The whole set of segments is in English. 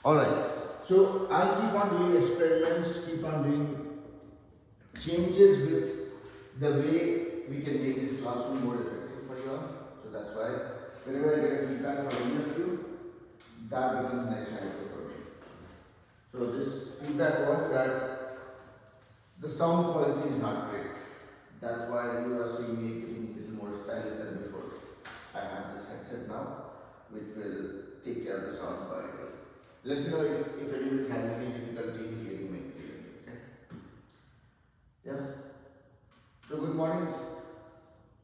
Alright, so I'll keep on doing experiments, keep on doing changes with the way we can make this classroom more effective for you all. So that's why whenever I get a feedback from any of you, that becomes an example for me. So this feedback was that the sound quality is not great. That's why you are seeing me getting a little more stylish than before. I have this headset now, which will take care of the sound quality. Let me know if anyone is having any difficulty in hearing me clearly. Okay? Yeah. So good morning,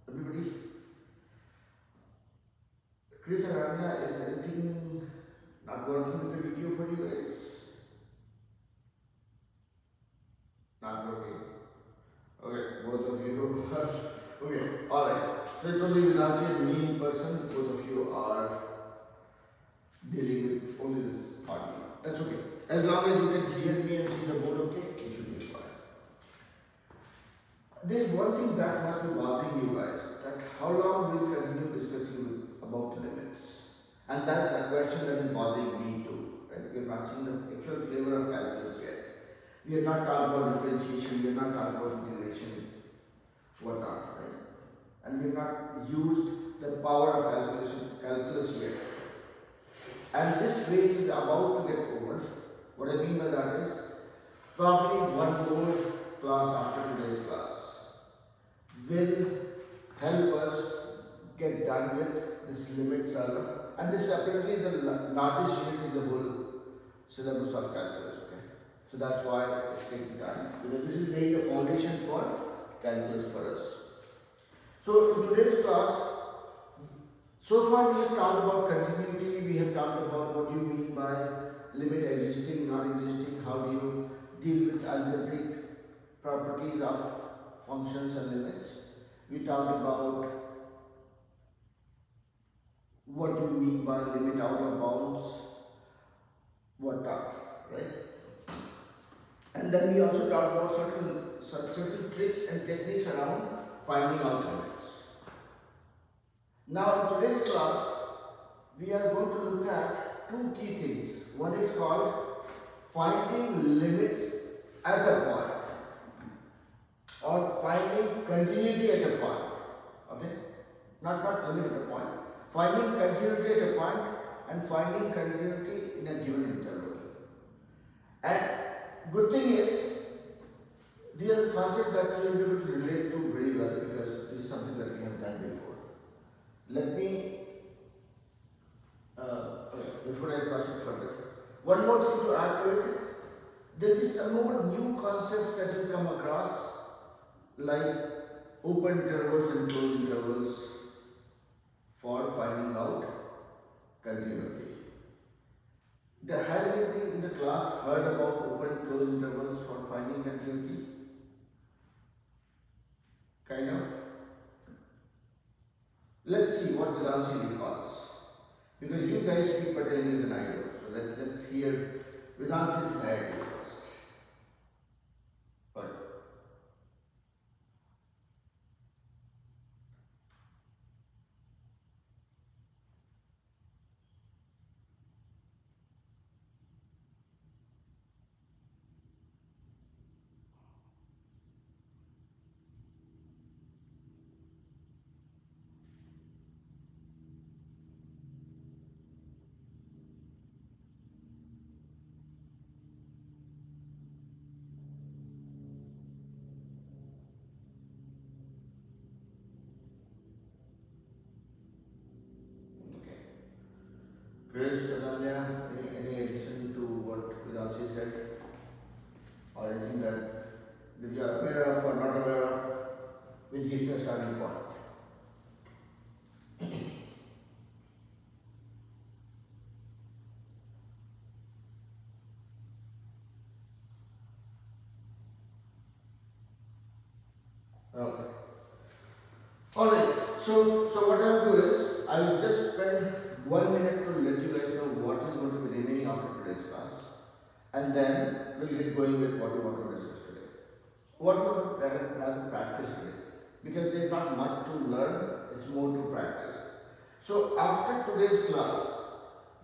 everybody. Chris and Anya, is anything not working with the video for you guys? Not working. Okay, both of you are okay. Alright. So it's only Vinanshi and me in person. Both of you are dealing with only this audio. That's okay. As long as you can hear me and see the board, okay, it should be fine. There's one thing that must be bothering you guys, that how long we'll continue discussing about limits. And that's a question that is bothering me too. Right? We're not seeing the actual flavor of calculus yet. We are not talking about differentiation, we are not talking about integration, whatnot, right? And we have not used the power of calculus yet. And this wave is about to get over. What I mean by that is, probably one more class after today's class will help us get done with this limit solver. And this apparently is the largest unit in the whole syllabus of calculus. Okay, so that's why it's taking time. Because this is laying the foundation for calculus for us. So in today's class, so far we have talked about continuity, we have talked about what do you mean by limit existing, not existing, how do you deal with algebraic properties of functions and limits. We talked about what do you mean by limit out of bounds, whatnot, right? And then we also talked about certain tricks and techniques around finding out limits. Now in today's class, we are going to look at two key things. One is called finding limits at a point or finding continuity at a point. Okay? Not limit at a point. Finding continuity at a point and finding continuity in a given interval. And good thing is, these are the concepts that you will be able to relate to very well because this is something that we have done before. Let me, before I proceed further, one more thing to add to it. There is some more new concepts that you come across, like open intervals and closed intervals for finding out continuity. Has anybody in the class heard about open and closed intervals for finding continuity? Kind of. Let's see what Vedasi recalls. Because you guys speak better English than I do. So let's hear Vedasi's idea first. Right. Okay. Chris, Ananya, any addition to what Vedasi said? Or anything that you are aware of or not aware of, which gives you a starting point? Okay. Alright, so what I will do is, I will just spend 1 minute to let you guys know what is going to be remaining after today's class, and then we'll get going with what we want to discuss today. What we want to rather practice today, because there is not much to learn, it's more to practice. So after today's class,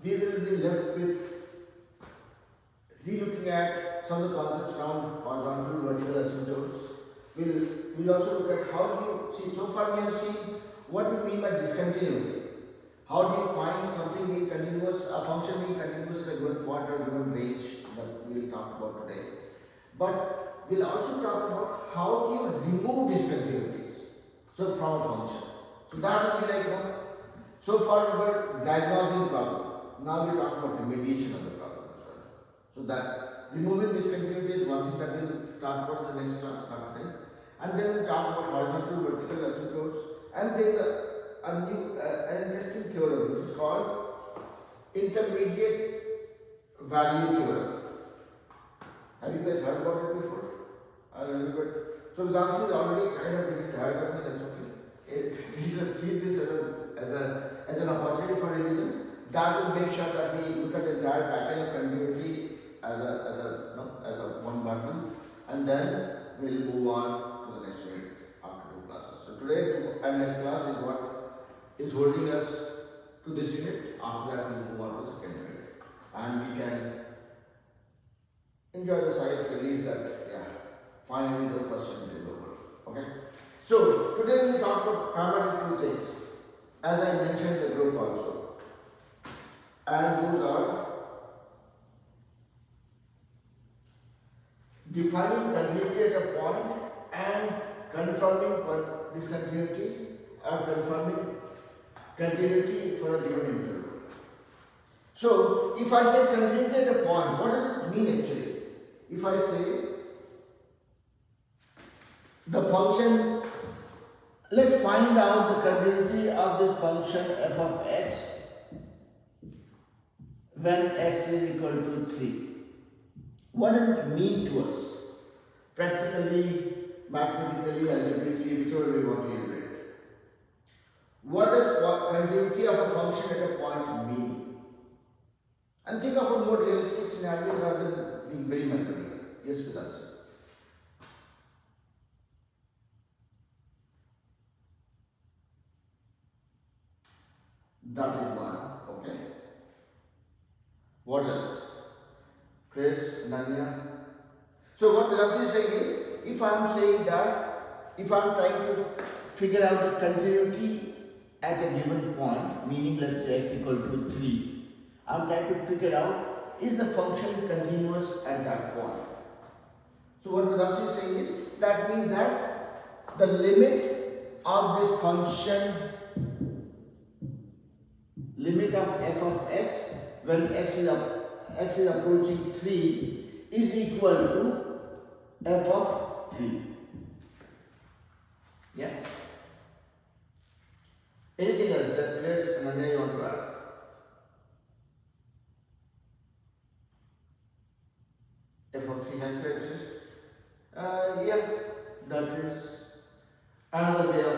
we will be left with be looking at some of the concepts around horizontal, vertical asymptotes. We'll also look at how do you see, so far we have seen what we mean by discontinuity. How do you find something being continuous, a function being continuous at a given point or given range, that we will talk about today. But we'll also talk about how do you remove discontinuities, so from a function. So that will be like, so far we were diagnosing the problem. Now we talk about remediation of the problem as well. So that removing discontinuity is one thing that we'll talk about in the next class, not today. And then we'll talk about horizontal, vertical asymptotes. And there is a new, an interesting theorem which is called intermediate value theorem. Have you guys heard about it before? A little bit. So Vedanta is already kind of getting tired of me, that's okay. Treat this as an opportunity for revision. That will make sure that we look at the entire pattern of continuity as a one bundle, and then we'll move on to the next unit after 2 classes. So today, our next class is what is holding us to this unit. After that, we'll move on to the second unit, and we can enjoy the sigh of relief that finally the first unit is over. Okay. So today we'll talk about primarily 2 things, as I mentioned in the group also. And those are defining continuity at a point and confirming discontinuity or confirming continuity for a given interval. So, if I say continuity at a point, what does it mean actually? If I say the function, let's find out the continuity of this function f of x when x is equal to 3. What does it mean to us? Practically, mathematically, algebraically, whichever we want to use it. What does continuity of a function at a point mean? And think of a more realistic scenario rather than being very mathematical. Yes, with us. That is one. Okay. What else? Chris, Nanya. So what Nancy is saying is, if I am saying that, if I am trying to figure out the continuity at a given point, meaning let's say x equal to 3, I am trying to figure out, is the function continuous at that point? So what Nancy is saying is, that means that the limit of this function, limit of f of x, when x is approaching 3 is equal to f of 3. Yeah. Anything else that Chris and Ananya you want to add? F of 3 has to exist. Yeah, that is another way of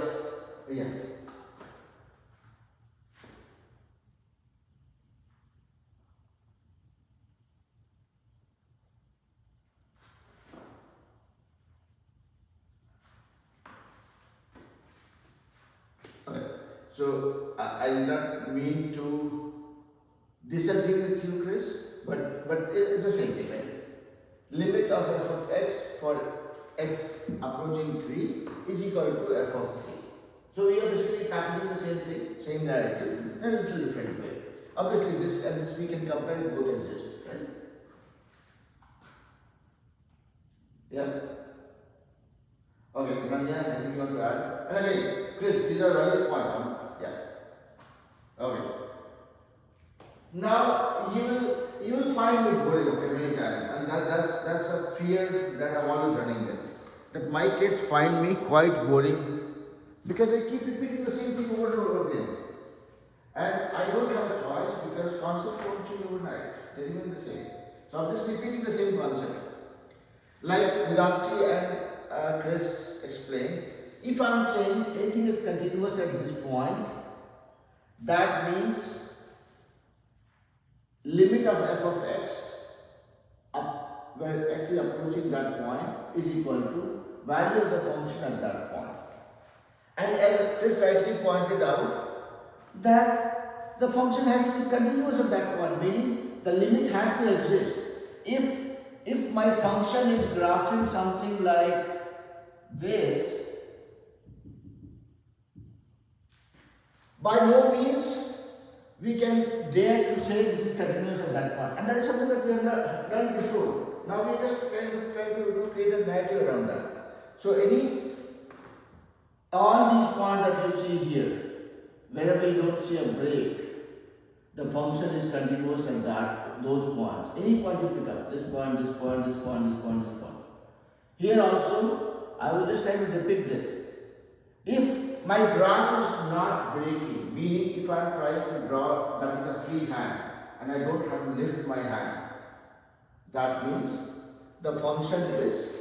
So I do not mean to disagree with you, Chris, but it's the same thing, right? Limit of f of x for x approaching 3 is equal to f of 3. So we are basically tackling the same thing, same narrative, in a little different way. Obviously, this and this we can compare, both exist, right? Yeah. Okay, Nanya, anything you want to add? And again, Chris, these are valid points. Okay. Now you will find me boring, okay, many times, and that's a fear that I'm always running with. That my kids find me quite boring because I keep repeating the same thing over and over again. And I don't have a choice because concepts don't change overnight. They remain the same. So I'm just repeating the same concept. Like Vidansi and Chris explained, if I'm saying anything is continuous at this point, that means limit of f of x up where x is approaching that point is equal to value of the function at that point. And as Chris rightly pointed out, that the function has to be continuous at that point, meaning the limit has to exist. if my function is graphing something like this, by no means we can dare to say this is continuous at that point. And that is something that we have learned before. Now we are just trying to create a narrative around that. So all these points that you see here, wherever you don't see a break, the function is continuous at those points. Any point you pick up, this point, this point, this point, this point, this point. Here also, I was just trying to depict this. If my graph is not breaking, meaning if I am trying to draw that with a free hand and I don't have to lift my hand, that means the function is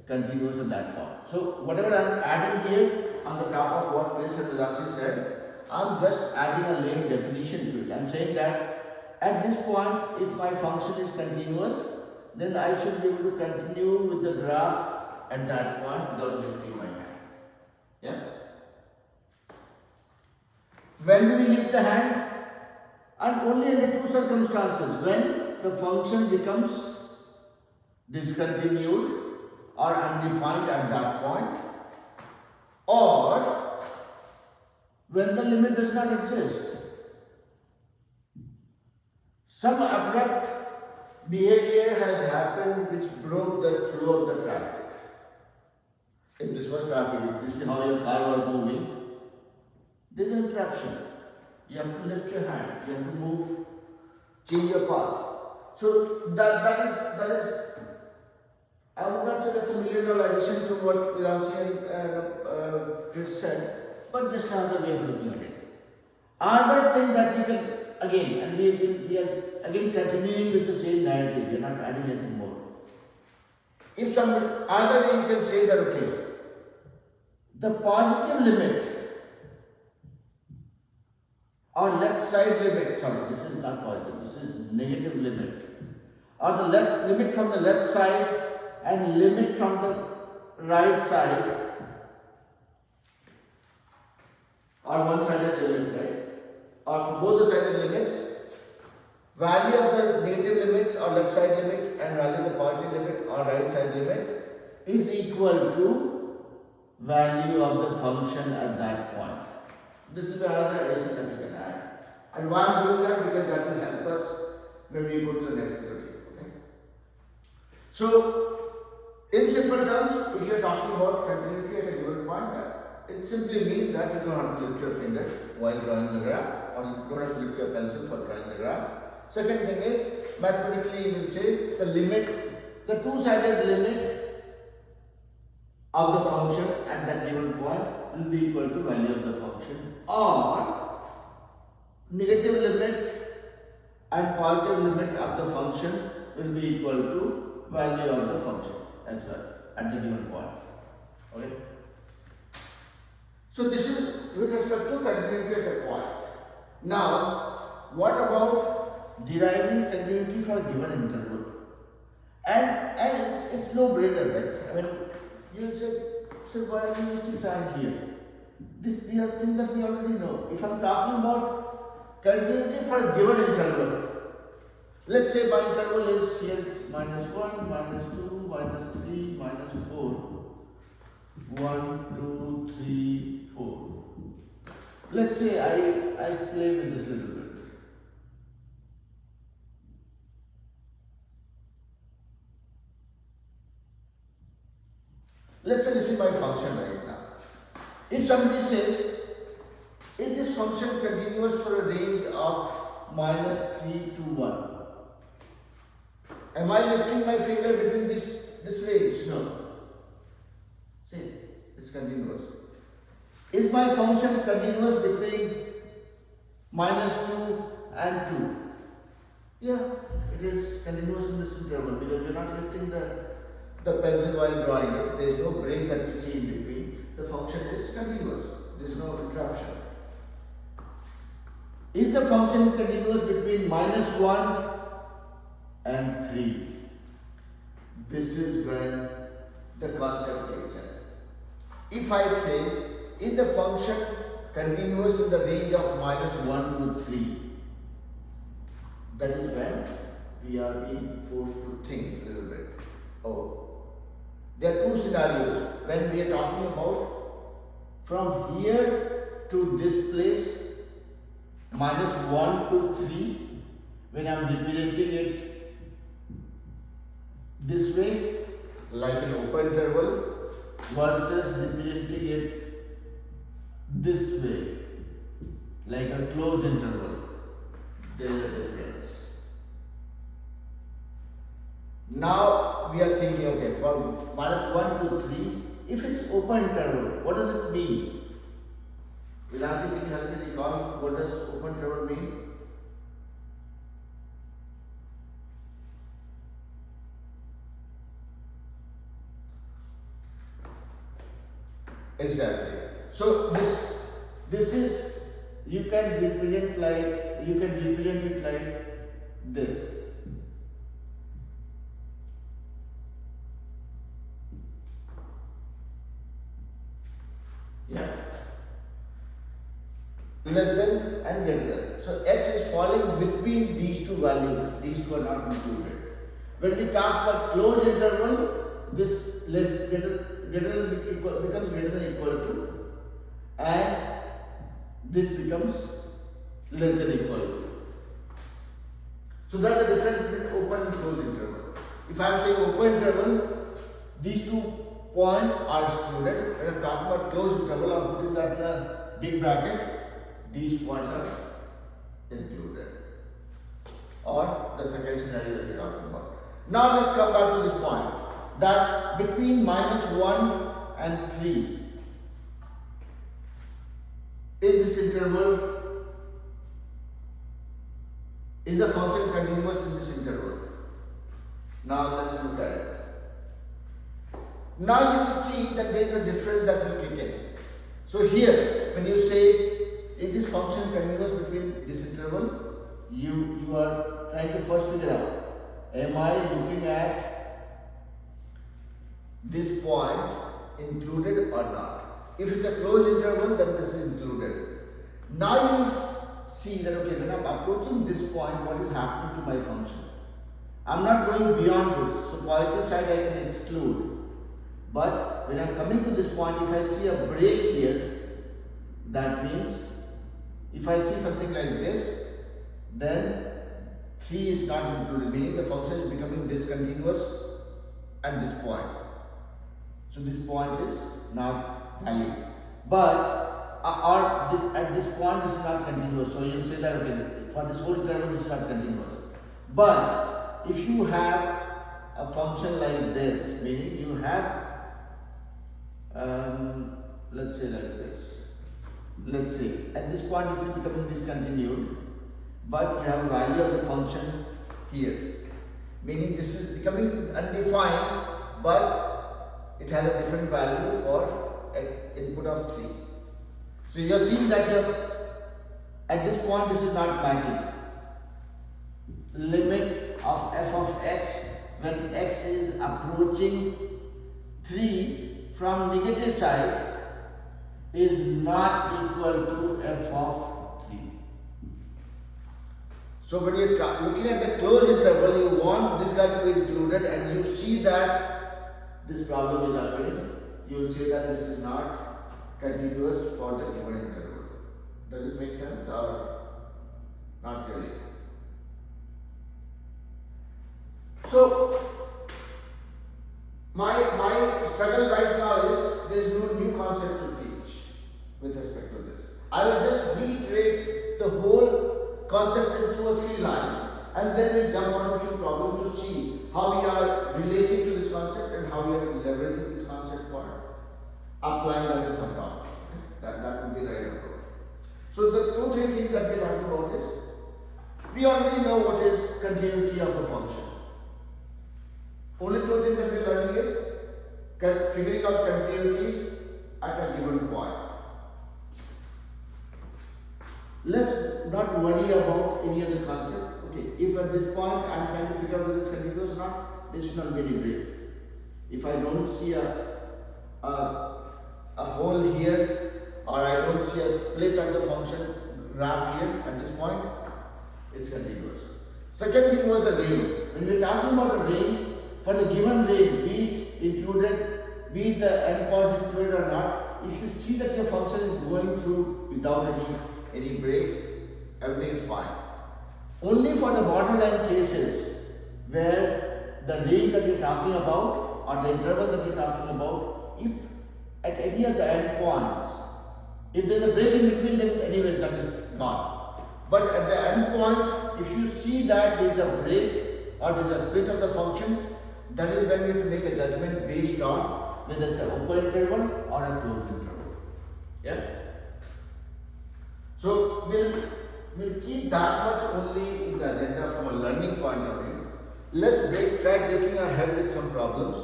continuous at that point. So whatever I am adding here on the top of what Chris and Vilansi said, I am just adding a lame definition to it. I am saying that at this point, if my function is continuous, then I should be able to continue with the graph at that point without lifting my hand. Yeah? When do we lift the hand? And only in the two circumstances. When the function becomes discontinued or undefined at that point, or when the limit does not exist. Some abrupt behavior has happened which broke the flow of the traffic. If this was traffic, if you see how your car was moving, there is an interruption. You have to lift your hand, you have to move, change your path. So that is I would not say that's $1 million addition to what Vilansi and Chris said, but just another way of looking at it. Another thing that you can, again, and we are again continuing with the same narrative, we are not adding anything more. If somebody, either way you can say that, okay, the positive limit or left side limit, sorry, this is not positive, this is negative limit, or the left limit from the left side and limit from the right side or one-sided limits, right? Or for both the sided limits, value of the negative limits or left side limit and value of the positive limit or right side limit is equal to value of the function at that point. This is another addition that you can add. And why I am doing that? Because that will help us when we go to the next theory. Okay? So, in simple terms, if you are talking about continuity at a given point, it simply means that you don't have to lift your finger while drawing the graph, or you don't have to lift your pencil for drawing the graph. Second thing is, mathematically you will say the limit, the two-sided limit of the function at that given point will be equal to value of the function, or negative limit and positive limit of the function will be equal to value of the function as well at the given point. Okay. So this is with respect to continuity at a point. Now, what about deriving continuity for a given interval? And it's no brainer, right? I mean, you will say, so why are we wasting time here? These are things that we already know. If I'm talking about continuity for a given interval, let's say my interval is here -1, -2, -3, -4. 1, 2, 3, 4. Let's say I play with this little bit. Let's say this is my function right now. If somebody says, is this function continuous for a range of -3 to 1? Am I lifting my finger between this range? No. See, it's continuous. Is my function continuous between -2 and 2? Yeah, it is continuous in this interval because we are not lifting the pencil while drawing it. There is no break that we see in between. The function is continuous. There is no interruption. Is the function continuous between -1 and 3? This is when the concept kicks in. If I say, is the function continuous in the range of -1 to 3? That is when we are being forced to think a little bit. Oh, there are two scenarios when we are talking about from here to this place minus 1 to 3, when I am representing it this way like an open interval versus representing it this way like a closed interval. There is a difference. Now we are thinking, okay, from minus 1 to 3, if it's open interval, what does it mean? Vilansi, can you help me recall what does open interval mean? Exactly. So this is, you can represent it like this. Yeah. Less than and greater than. So x is falling between these two values. These two are not included. When we talk about closed interval, this greater than equal becomes greater than equal to, and this becomes less than equal to. So that's the difference between open and closed interval. If I am saying open interval, these two points are excluded. When I am talking about closed interval, I am putting that in a big bracket. These points are included. Or the second scenario that we are talking about. Now let's come back to this point, that between minus 1 and 3, is this interval, is the function continuous in this interval? Now let's look at it. Now you will see that there is a difference that will kick in. So here, when you say, is this function continuous between this interval? You are trying to first figure out, am I looking at this point included or not? If it's a closed interval, then this is included. Now you will see that, okay, when I am approaching this point, what is happening to my function? I am not going beyond this, so positive side I can exclude. But when I am coming to this point, if I see a break here, that means if I see something like this, then 3 is not included, meaning the function is becoming discontinuous at this point. So this point is not valid. But at this point, this is not continuous. So you will say that, okay, for this whole interval, this is not continuous. But if you have a function like this, meaning you have, let's say like this. Let's say at this point this is becoming discontinued, but you have a value of the function here, meaning this is becoming undefined, but it has a different value for an input of 3. So you are seeing that at this point this is not matching. Limit of f of x when x is approaching 3 from negative side is not equal to f of 3. So when you are looking at the closed interval, you want this guy to be included, and you see that this problem is happening, you will say that this is not continuous for the given interval. Does it make sense or not really? So my struggle right now is there is no new concept to teach with respect to this. I will just reiterate the whole concept in 2 or 3 lines, and then we jump on a few problems to see how we are relating to this concept and how we are leveraging this concept for applying that to some problem. Okay? That would be the right approach. So the 2 or 3 things that we are talking about is, we already know what is continuity of a function. Only 2 things that we are learning is figuring out continuity at a given point. Let's not worry about any other concept. Okay, if at this point I am trying to figure out whether it's continuous or not, there should not be any break. If I don't see a hole here, or I don't see a split of the function graph here at this point, it's continuous. Second thing was the range. When we are talking about a range, for the given range, be it included, be it the endpoints included or not, you should see that your function is going through without any break. Everything is fine. Only for the borderline cases where the range that you are talking about or the interval that you are talking about, if at any of the endpoints, if there is a break in between, then anyway that is gone. But at the endpoints, if you see that there is a break or there is a split of the function, that is when we have to make a judgment based on whether it's an open interval or a closed interval. Yeah. So we'll keep that much only in the agenda from a learning point of view. Let's try breaking our head with some problems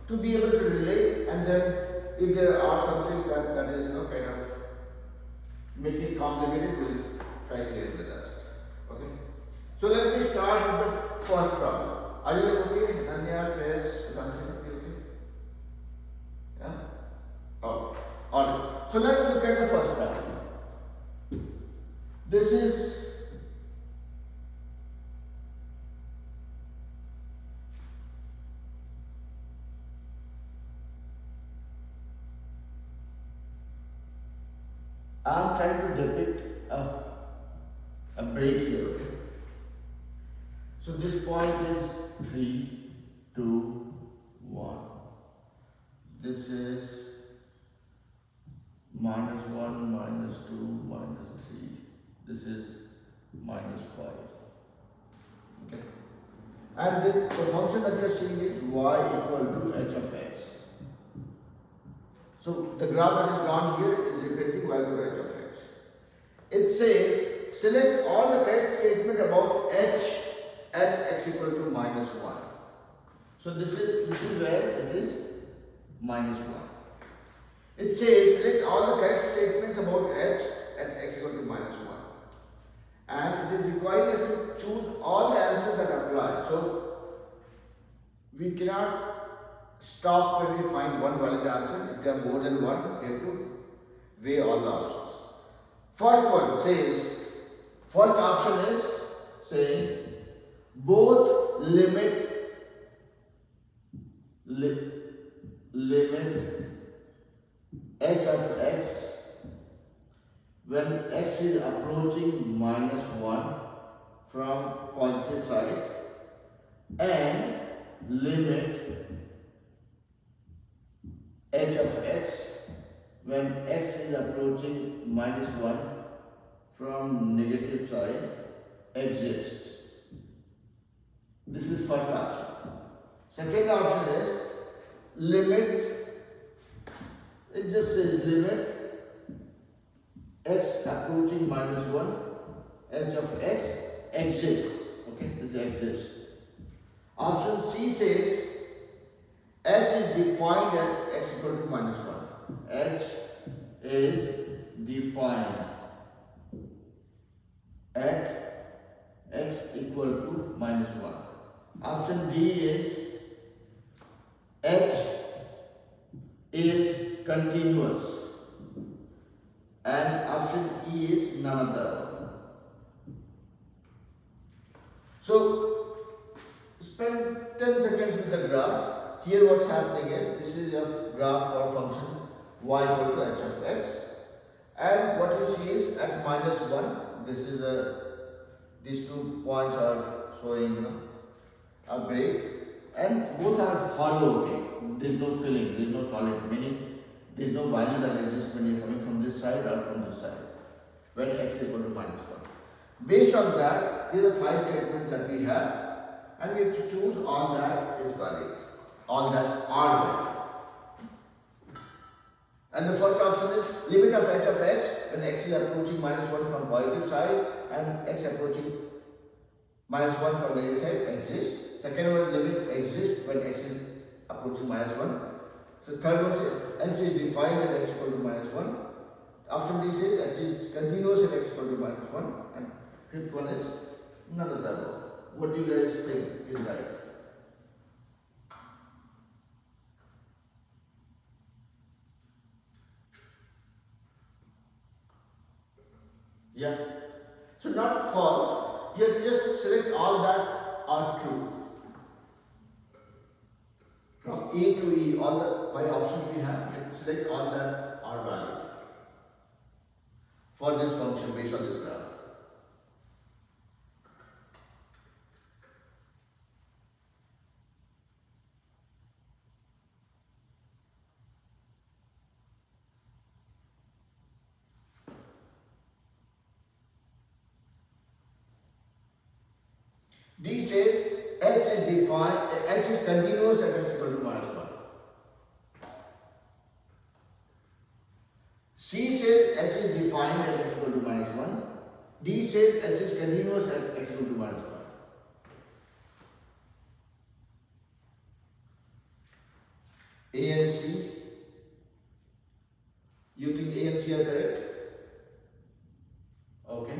to be able to relate, and then if there are something that is kind of making it complicated, we'll try clearing the dust. Okay. So let me start with the first problem. Are you okay? Nanya, Chris, Sudhanshu, you okay? Yeah? Okay. Alright. So let's look at the first problem. This is I'm trying to depict a break here. Okay? So this point is 3, 2, 1. This is minus 1, minus 2, minus 3. This is minus 5. Okay. And the function that you are seeing is y equal to h of x. So the graph that is drawn here is representing y equal to h of x. It says select all the correct statement about h at x equal to minus 1. So this is where it is minus 1. It says select all the correct statements about h at x equal to minus 1. And it is requiring us to choose all the answers that apply. So we cannot stop when we find one valid answer. If there are more than one, we have to weigh all the options. First one says, first option is saying both limit h of x when x is approaching minus 1 from positive side, and limit h of x when x is approaching minus 1 from negative side exists. This is first option. Second option is limit, it just says limit x approaching minus 1, h of x exists. Okay, this exists. Option C says h is defined at x equal to minus 1. H is defined at x equal to minus 1. Option D is h is continuous, and option E is none of the above. So spend 10 seconds with the graph. Here what's happening is this is a graph for function y equal to h of x, and what you see is at minus 1, this is these 2 points are showing a break, and both are hollow. Okay, there is no filling, there is no solid, meaning there is no value that exists when you are coming from this side or from this side when x is equal to minus 1. Based on that, here are the 5 statements that we have, and we have to choose all that is valid, all that are valid. And the first option is limit of h of x when x is approaching minus 1 from positive side and x approaching minus 1 from negative side exists. Second one, limit exists when x is approaching minus 1. So third one says h is defined at x equal to minus 1. Option D says h is continuous at x equal to minus 1. And fifth one is none of the above. What do you guys think is right? Yeah. So not false. You have to just select all that are true. From A to E, all the 5 options we have, you have to select all that are valid for this function based on this graph. D says H is continuous at x equal to -1. C says H is defined at x equal to -1. D says H is continuous at x equal to -1. A and C, you think A and C are correct? Okay,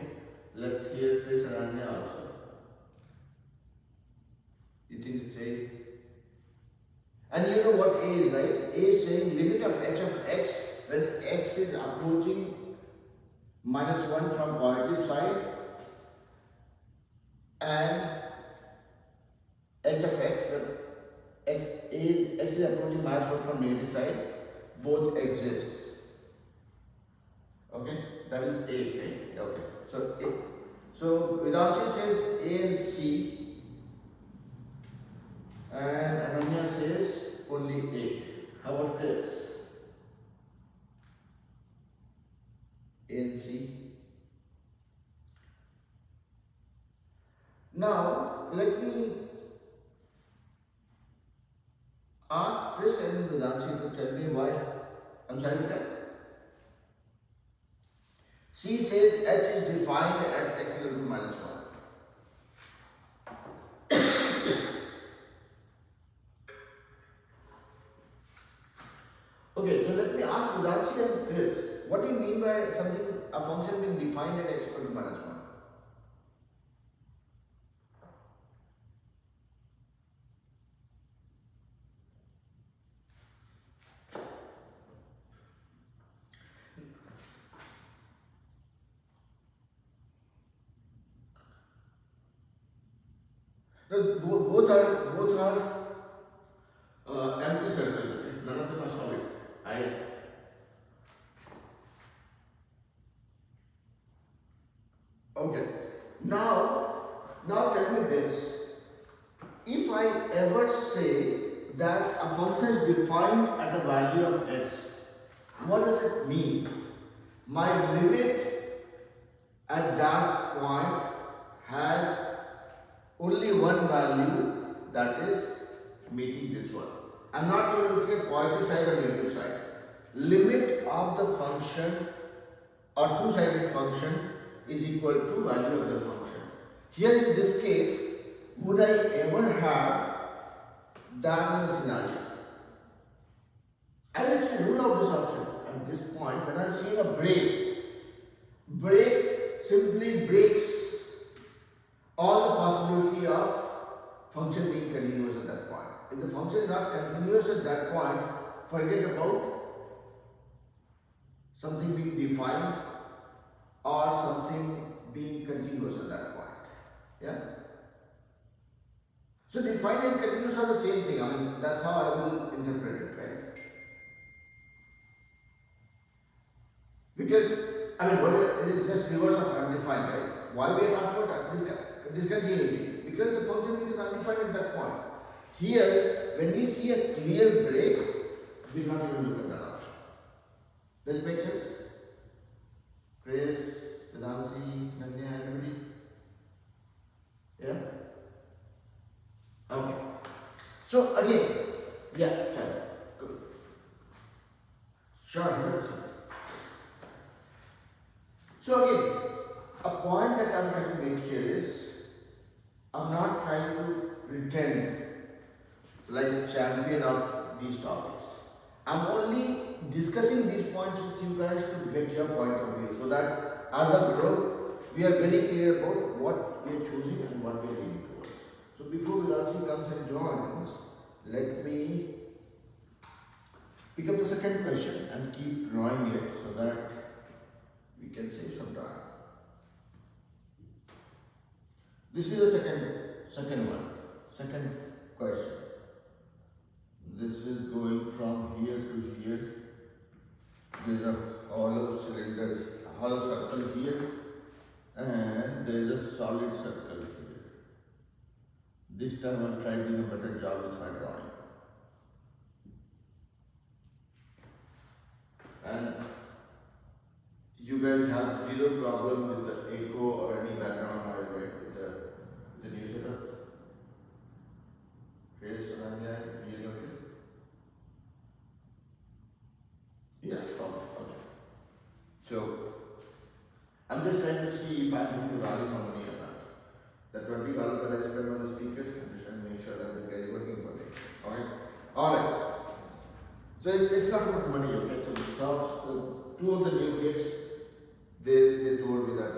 let's hear this Ananya also. You think it's A? And you know what A is, right? A is saying limit of h of x when x is approaching -1 from positive side and h of x when x is approaching -1 from negative side, both exists. Okay, that is A. Okay. So Vedanshi says A and C. And Ananya says only A. How about Chris? A and C. Now, let me ask Chris and Vedanshi to tell me why. I'm sorry, what? C says H is defined at x equal to -1. Okay, so let me ask Vedanshi and Chris, what do you mean by a function being defined at x equal to -1? Both are empty circles. Okay? None of them are solid. Okay. Now tell me this. If I ever say that a function is defined at a value of x, what does it mean? My limit at that point has only one value, that is meeting this one. I'm not even looking at positive side or negative side. Limit of the function or two-sided function is equal to value of the function. Here in this case, would I ever have that as a scenario? I will actually rule out this option at this point. When I'm seeing a break simply breaks all the possibility of function being continuous at that point. If the function is not continuous at that point, forget about something being defined or something being continuous at that point. Yeah? So defined and continuous are the same thing. I mean, that's how I will interpret it, right? Because, I mean, it is just reverse of undefined, right? Why we are talking about discontinuity? Because the function is undefined at that point. Here, when we see a clear break, we will not even look at that option. Does it make sense? Chris, Vedanshi, Nanya, everybody? Yeah? Okay. So again, yeah, sorry. Good. Sure, 100%. So again, a point that I'm trying to make here is, I'm not trying to pretend like a champion of these topics. I'm only discussing these points with you guys to get your point of view, so that as a group, we are very clear about what we are choosing and what we are leaning towards. So before Vedanshi comes and joins, let me pick up the second question and keep drawing it so that we can save some time. This is the second one, second question. This is going from here to here. There is a hollow cylinder, a hollow circle here, and there is a solid circle here. This time I'll try doing a better job with my drawing. And you guys have zero problem with the echo or any background noise, right? With the new setup. Okay, so you okay? Yeah, okay. So I'm just trying to see if I'm getting value for money or not. The $20 that I spent on the speaker, I'm just trying to make sure that this guy is working for me. Alright. So it's not about money, okay? So two of the new kids, they told me that,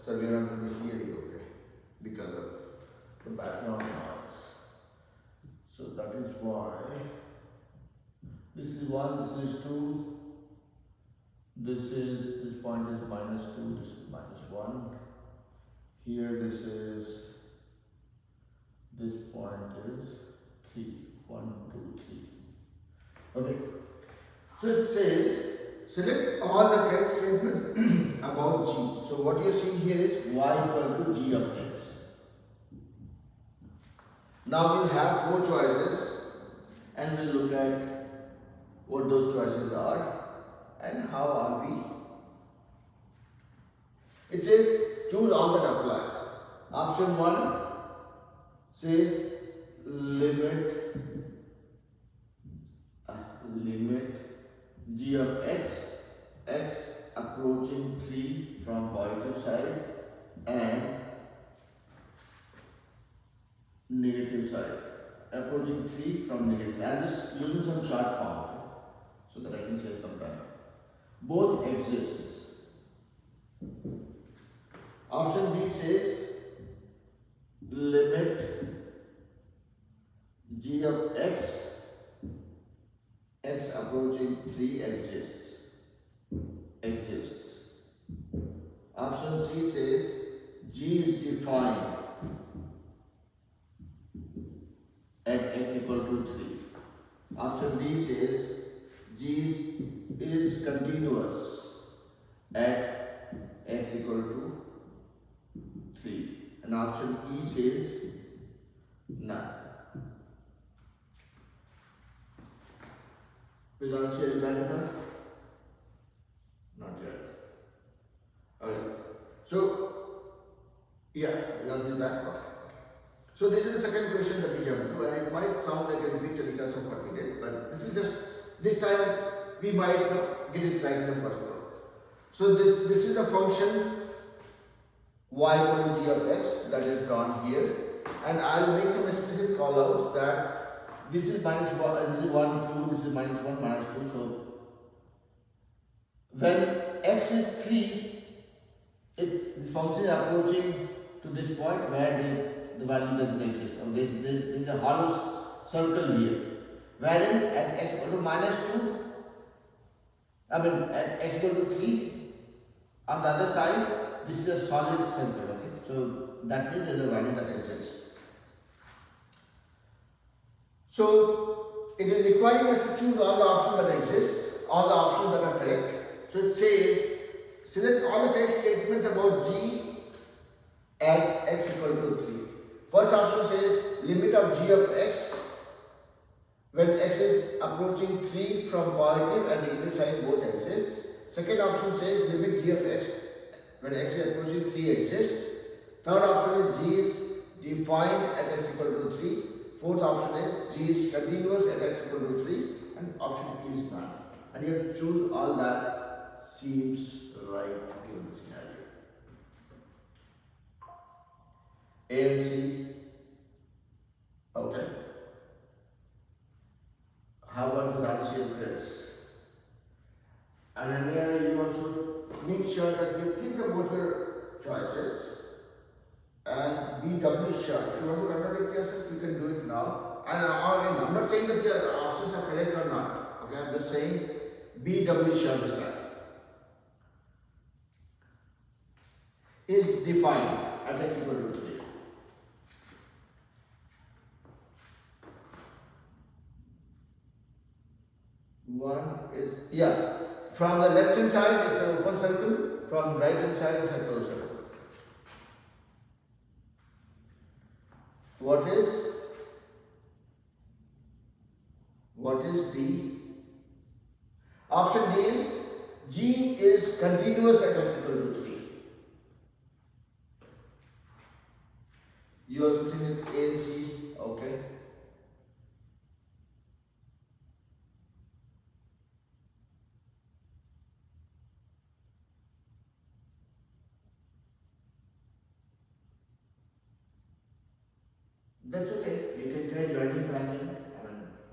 sir, we are not going to hear you, okay? Because of the background noise. So that is why this is 1, this is 2. This point is -2, this is -1. Here this point is 3. 1, 2, 3. Okay. So it says select all the correct statements about G. So what you see here is y equal to G of x. Now we'll have 4 choices and we'll look at what those choices are and how are we. It says choose all that applies. Option 1 says limit g of x approaching 3 from positive side and negative side, approaching 3 from negative. I am just using some short form, okay, so that I can save some time. Both exists. Option B says limit g of x approaching 3 exists. Option C says g is defined at x equal to 3. Option D says g is continuous at x equal to 3. And option E says none. Which answer is better? Not yet. Okay. So, yeah, the answer is that. Okay. So this is the second question that we jump to, and it might sound like a repeat telecast of what we did, but this time we might not get it right in the first go. So this is the function y equal to g of x that is drawn here, and I'll make some explicit callouts that this is -1, this is 1, 2, this is -1, -2. So when x is 3, this function is approaching to this point where the value doesn't exist. So there is a hollow circle here, wherein at x equal to -2, at x equal to 3, on the other side, this is a solid circle. Okay, so that means there is a value that exists. So it is requiring us to choose all the options that exist, all the options that are correct. So it says select all the correct statements about g at x equal to 3. First option says limit of g of x when x is approaching 3 from positive and negative side both exists. Second option says limit g of x when x is approaching 3 exists. Third option is g is defined at x equal to 3. Fourth option is g is continuous at x equal to 3, and option E is none. And you have to choose all that seems right given the scenario. A and C. Okay. How about Nancy and Chris? And here you also make sure that you think about your choices and be doubly sure. If you want to contradict yourself, you can do it now. And again, I'm not saying that your options are correct or not. Okay, I'm just saying be doubly sure this time. Is defined at x equal to 3. One is, yeah, from the left hand side it's an open circle, from right hand side it's a closed circle. What is the option D is G is continuous at x equal to 3. You also think it's A and C, okay? That's okay. You can try joining back in.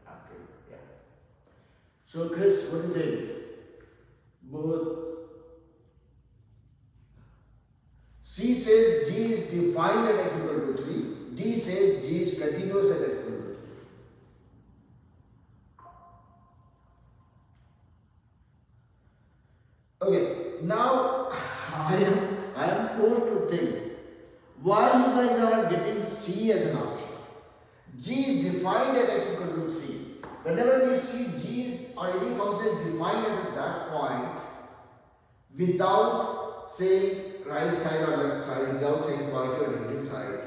After, yeah. So, Chris, what do you think? Both. C says G is defined at x equal to 3. D says G is continuous at x equal to 3. Okay, now I am forced to think why you guys are getting C as an option. G is defined at x equal to 3. Whenever we see G's or any function defined at that point without saying right side or left side, without saying positive or negative side,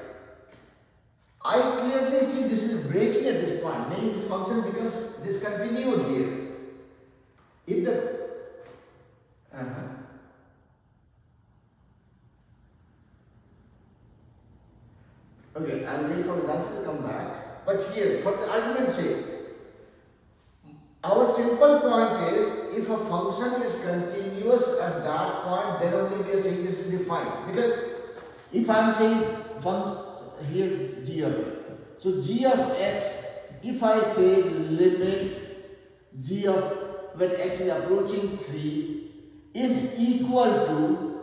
I clearly see this is breaking at this point, meaning this function becomes discontinued here. If the okay, I'll wait for the answer to come back. But here, for the argument's sake, our simple point is if a function is continuous at that point, then only we are saying this is defined. Because if I am saying here is g of x. So g of x, if I say limit g of when x is approaching 3 is equal to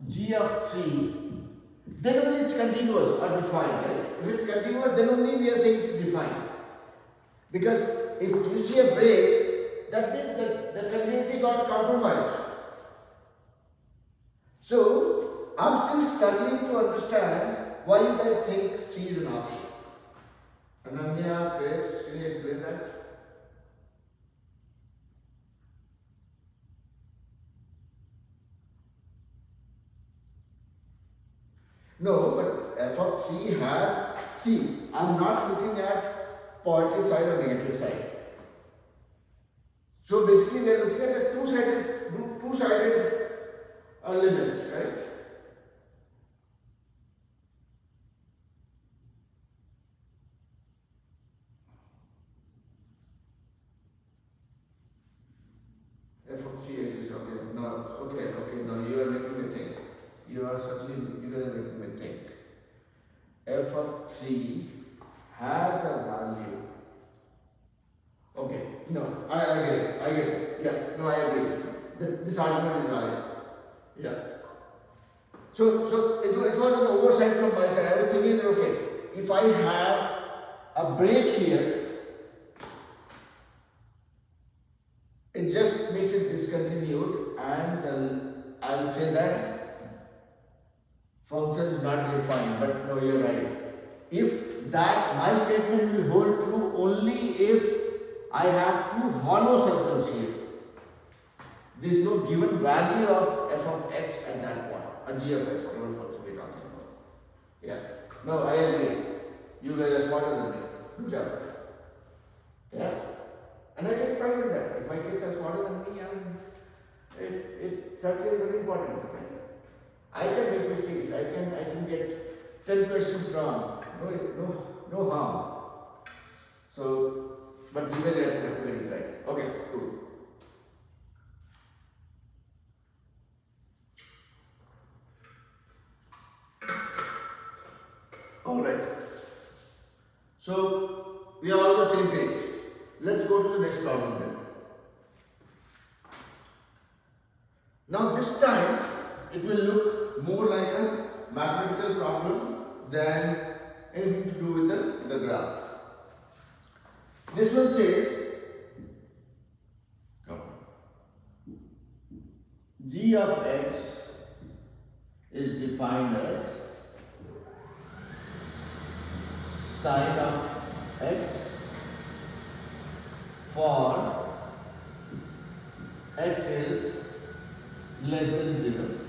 g of 3, then only it's continuous or defined, right? If it's continuous, then only we are saying it's defined. Because if you see a break, that means that the continuity got compromised. So, I'm still struggling to understand why you guys think C is an option. Ananya, Grace, can you explain that? No, but f of 3 has, see, I'm not looking at positive side or negative side. So basically we are looking at the two-sided limits, right? F of 3 is okay. No, okay, no, you are making me think. You guys are making me think. F of 3 has a value. Okay, no, I get it. Yeah, no, I agree. This argument is valid. Yeah. So it was an oversight from my side. I was thinking that, okay, if I have a break here, it just makes it discontinued, and I'll say that function is not defined. But no, you're right. If that, my statement will hold true only if I have two hollow circles here. There is no given value of f of x at that point, a g of x, whatever function we are talking about. Yeah. No, I agree. You guys are smarter than me. Good job. Yeah. And I take pride in that. If my kids are smarter than me, it certainly is very important. Right? I can make mistakes. I can get 10 questions wrong. No harm. So, but you guys have to get it right. Okay, cool. Alright. So, we are all on the same page. Let's go to the next problem then. Now this time, it will look more like a mathematical problem than anything to do with the graph. This one says, come on, g of x is defined as sine of x for x is less than 0,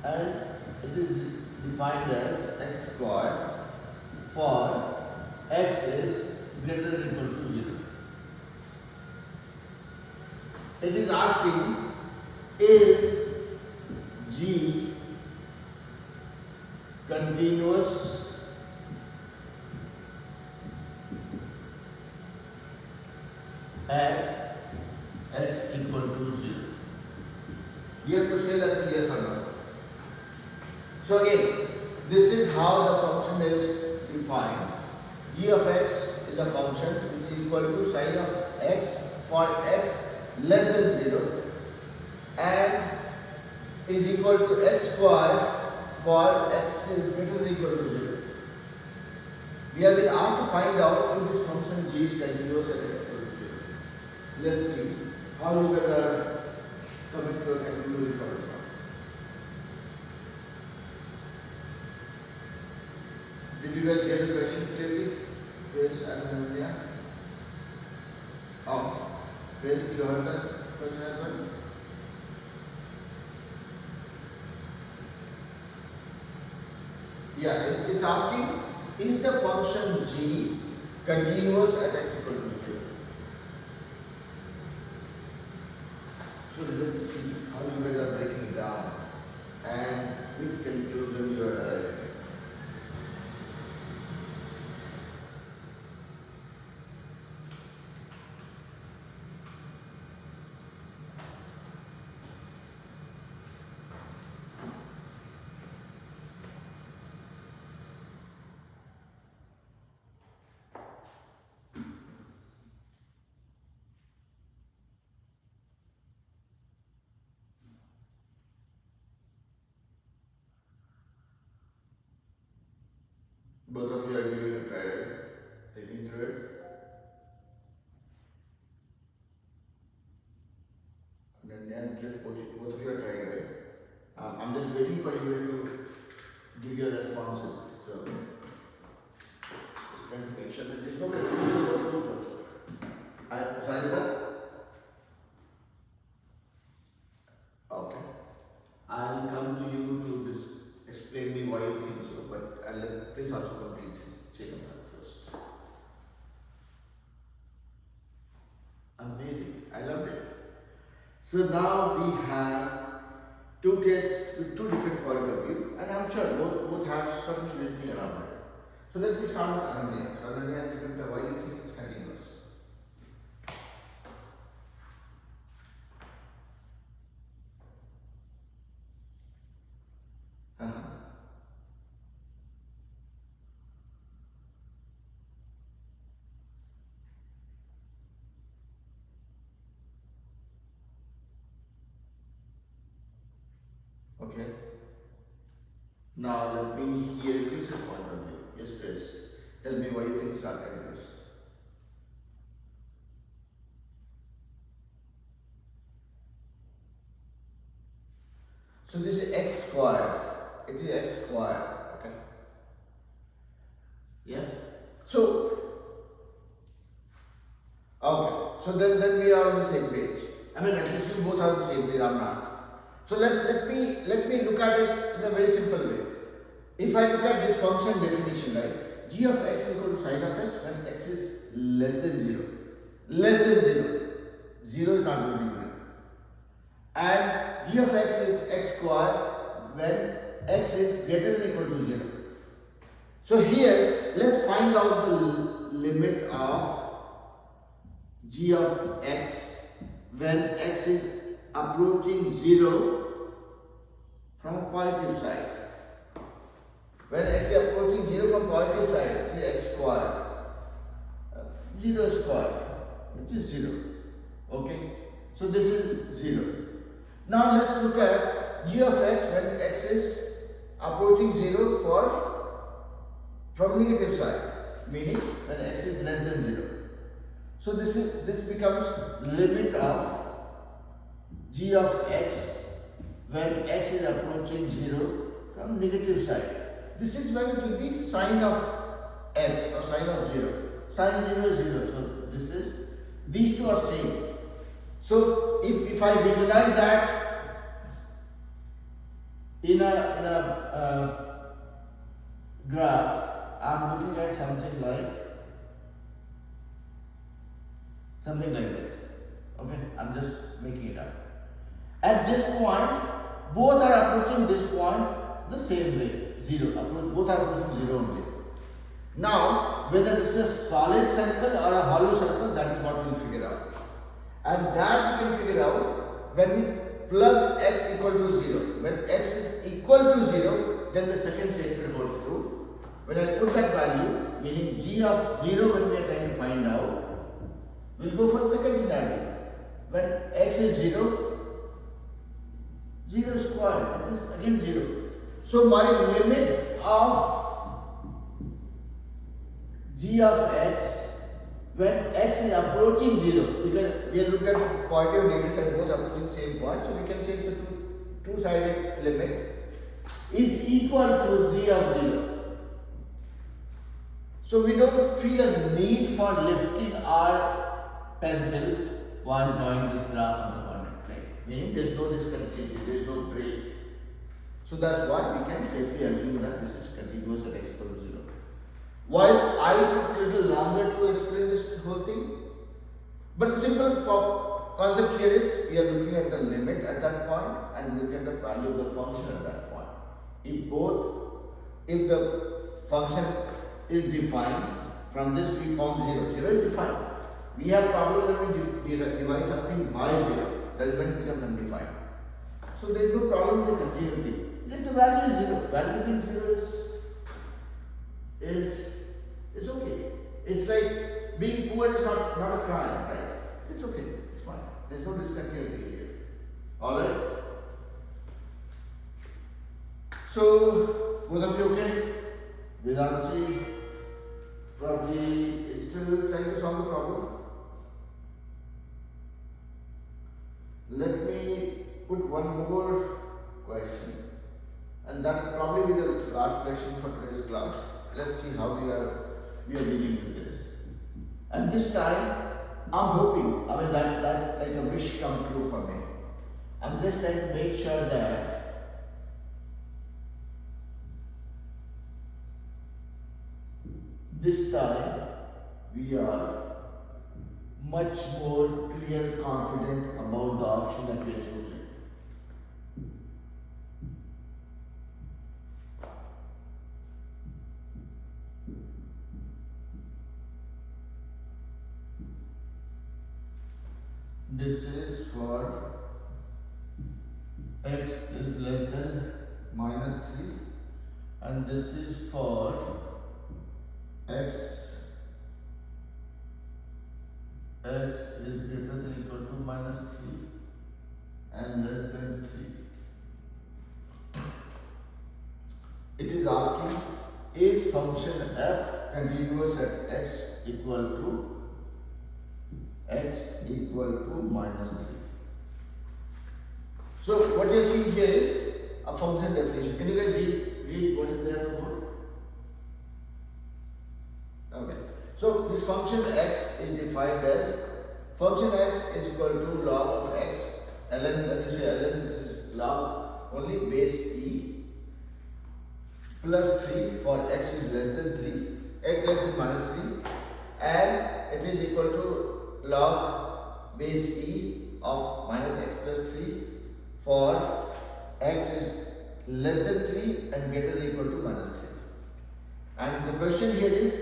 and it is defined as x squared for x is greater than or equal to 0. It is asking, is G continuous at x equal to 0? You have to say that yes or no. So again, this is how the function is defined. G of x is a function which is equal to sine of x for x less than 0 and is equal to x squared for x is greater than or equal to 0. We have been asked to find out if this function g is continuous at x equal to 0. Let's see how you guys are coming to a conclusion for this one. Did you guys hear the question clearly? Chris and Ananya? Oh, Chris, you heard the question as well? Yeah, it's asking, is the function g continuous at x equal to 0? So let's see how you guys are breaking it down and which conclusion you are arriving at. Both of you are giving a try, right? Thinking through it. And then just both of you are trying, right? I'm just waiting for you guys to give your responses. So, just trying to make sure that there's no confusion. Sorry, that? Okay. I'll come to you to explain me why you think so, but I'll let Chris also complete his chain of thought first. Amazing. I loved it. So now we have two kids with two different points of view, and I'm sure both have some reasoning around it. So let's start with Ananya. So Ananya, why do you think it's continuous? Okay. Now let me hear Chris's point of view. Yes, Chris. Tell me why you think it's not continuous. So this is x squared. It is x squared. Okay. Yeah. So okay. So then we are on the same page. I mean, at least you both are on the same page. I'm not. So let me look at it in a very simple way. If I look at this function definition, right? G of x is equal to sine of x when x is less than 0. Less than 0. 0 is not going to be great. And g of x is x squared when x is greater than or equal to 0. So here, let's find out the limit of g of x when x is approaching 0 from a positive side. When x is approaching 0 from positive side, it is x squared. 0 squared, which is 0. Okay? So this is 0. Now let's look at g of x when x is approaching 0 from negative side, meaning when x is less than 0. So this becomes limit of g of x when x is approaching 0 from negative side. This is when it will be sine of x or sine of 0. Sine 0 is 0, so this is, these two are same. So if I visualize that in a graph, I'm looking at something like this. Okay, I'm just making it up. At this point, both are approaching this point the same way, 0. Both are approaching 0 only. Now, whether this is a solid circle or a hollow circle, that is what we'll figure out. And that we can figure out when we plug x equal to 0. When x is equal to 0, then the second statement holds true. When I put that value, meaning g of 0 when we are trying to find out, we'll go for the second scenario. When x is 0, 0 squared, it is again 0. So my limit of g of x when x is approaching 0, because we are looking at the positive and negative side both approaching same point, so we can say it's a two-sided limit, is equal to g of 0. So we don't feel a need for lifting our pencil while drawing this graph on the coordinate plane, meaning there is no discontinuity, there is no break. So that's why we can safely assume that this is continuous at x equal to 0. While I took a little longer to explain this whole thing, but the simple concept here is we are looking at the limit at that point and looking at the value of the function at that point. If the function is defined from this we form 0, 0 is defined. We have problem when we divide something by 0, that is when it becomes undefined. So there is no problem with the continuity. Just the value is 0. Value within 0 is it's okay. It's like being poor is not a crime, right? It's okay. It's fine. There's no discontinuity here. Alright? So, both of you okay? Vedansi probably is still trying to solve the problem. Let me put one more question, and that will probably be the last question for today's class. Let's see how we are dealing with this. And this time, I'm hoping, that's like a wish come true for me. I'm just trying to make sure that this time we are much more clear, confident about the option that we are choosing. This is for x is less than -3, and this is for x is greater than equal to -3 and less than 3. It is asking, is function f continuous at x equal to -3. So what you are seeing here is a function definition. Can you guys read what is there on the board? Okay. So this function x is defined as function x is equal to log of x ln. When you say ln, this is log only base e plus 3 for x is less than 3, x less than -3, and it is equal to log base e of minus x plus 3 for x is less than 3 and greater than equal to -3. And the question here is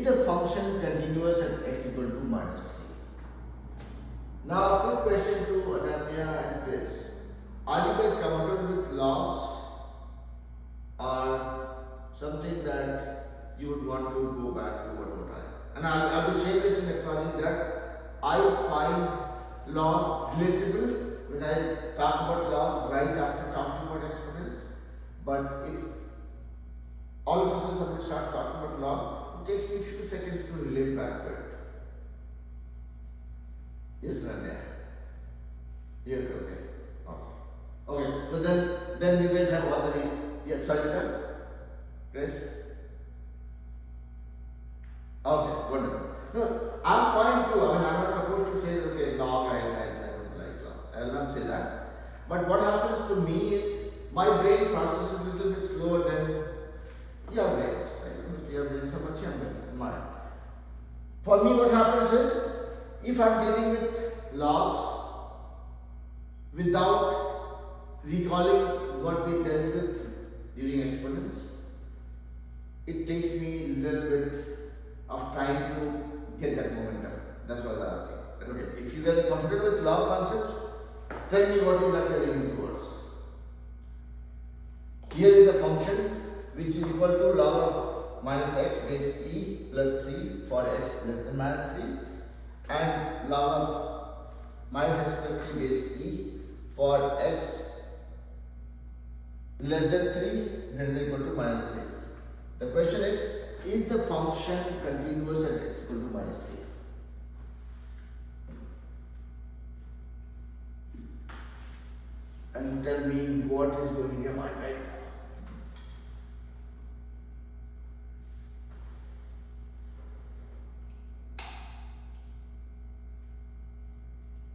the function continuous at x equal to -3? Now a quick question to Ananya and Chris. Are you guys comfortable with logs or something that you would want to go back to one more time? And I will say this in acknowledging that I find log relatable when I talk about log right after talking about exponents. But if all of a sudden somebody starts talking about log, it takes me a few seconds to relate back to it. Yes, Rania? Yeah, okay. Okay, so then you guys have all the yeah, sorry, Chris? Okay, wonderful. No, I'm But what happens to me is my brain processes a little bit slower than your brains. Right? Your brains are much younger than mine. For me, what happens is, if I'm dealing with logs without recalling what we dealt with during exponents, it takes me a little bit of time to get that momentum. That's what I'm asking. Okay. If you are comfortable with log concepts, tell me what is that you are aiming towards. Here is the function which is equal to log of minus x base e plus 3 for x less than minus 3 and log of minus x plus 3 base e for x less than 3 greater than equal to minus 3. The question is the function continuous at x equal to minus 3? And tell me what is going in your mind right now.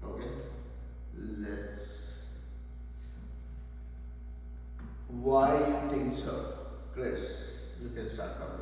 Okay, let's. Why you think so? Chris, you can start from here.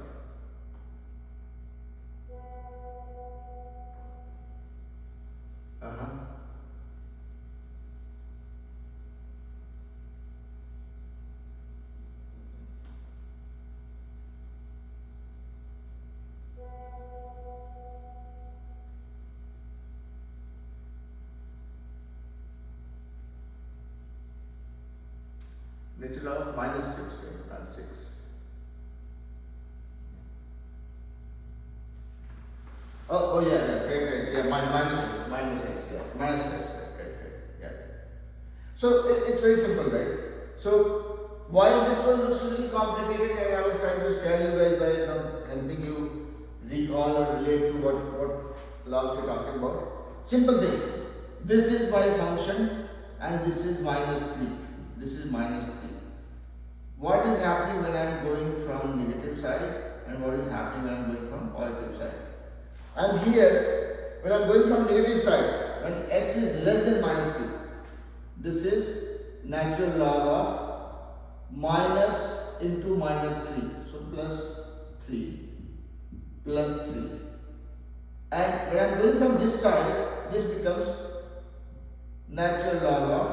Natural log of minus 6, right? Not 6. Oh yeah, okay, yeah, minus x, yeah, minus x, okay, yeah. So it's very simple, right? So while this one looks a little complicated, and I was trying to scare you guys by helping you recall or relate to what logs we're talking about. Simple thing. This is my function, and this is minus 3. This is minus 3. What is happening when I am going from negative side, and what is happening when I am going from positive side? And here, when I am going from negative side, when x is less than minus 3, this is natural log of minus into minus 3. So plus 3, plus 3. And when I am going from this side, this becomes natural log of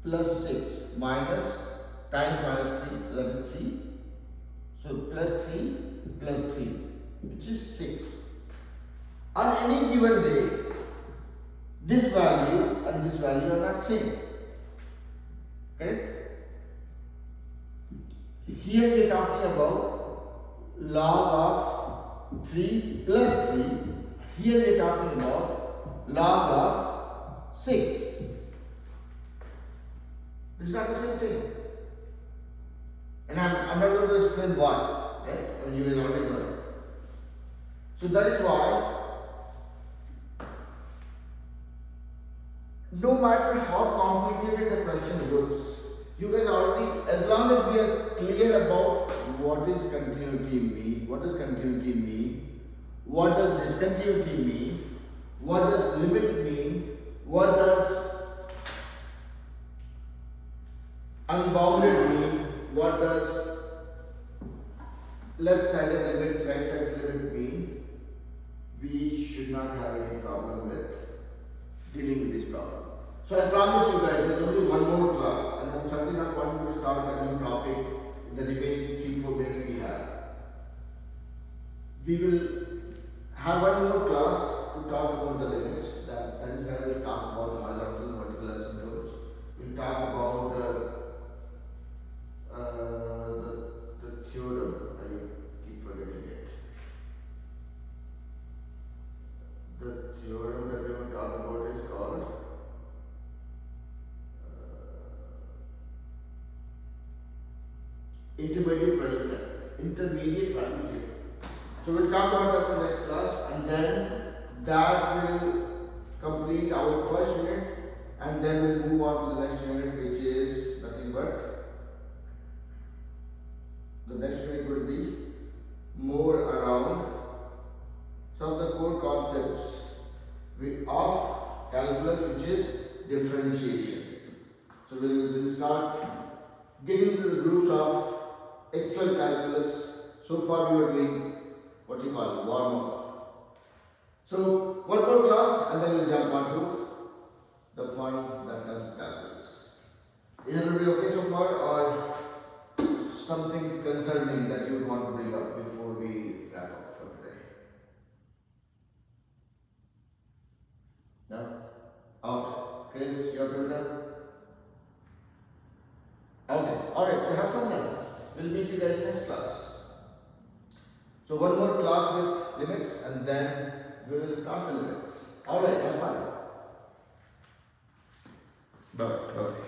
plus 6 minus times minus 3, so that is 3. So plus 3 plus 3, which is 6. On any given day, this value and this value are not same. Correct? Here we are talking about log of 3 plus 3. Here we are talking about log of 6. This is not the same thing. And I'm not going to explain why, right? When you will already know it. So that is why, no matter how complicated the question looks, you guys already, as long as we are clear about what does continuity mean, what does discontinuity mean, what does limit mean, what does unbounded mean, what does left-sided limit, right-sided limit mean, we should not have any problem with dealing with this problem. So I promise you guys, there's only one more class, and I'm certainly not wanting to start a new topic in the remaining 3-4 minutes we have. We will have one more class to talk about the limits. That is where we'll talk about the horizontal and vertical asymptotes. We'll talk about the theorem. I keep forgetting it. The theorem that we will talk about is called intermediate value theorem. So we'll talk about that in next class, and then that will complete our first unit, and then we'll move on to the next unit, which is nothing but the next unit will be more around some of the core concepts of calculus, which is differentiation. So we'll start getting into the groups of actual calculus. So far we were doing what you call warm up. So one more class and then we'll jump on to the fun that comes with calculus. Is everybody okay so far, or something concerning that you would want to bring up before we wrap up for today? No? Okay. Chris, your turn now? Okay. Alright, so have fun then. We'll meet you guys next class. So one more class with limits and then we will cross the limits. Alright, have fun. Bye. Bye.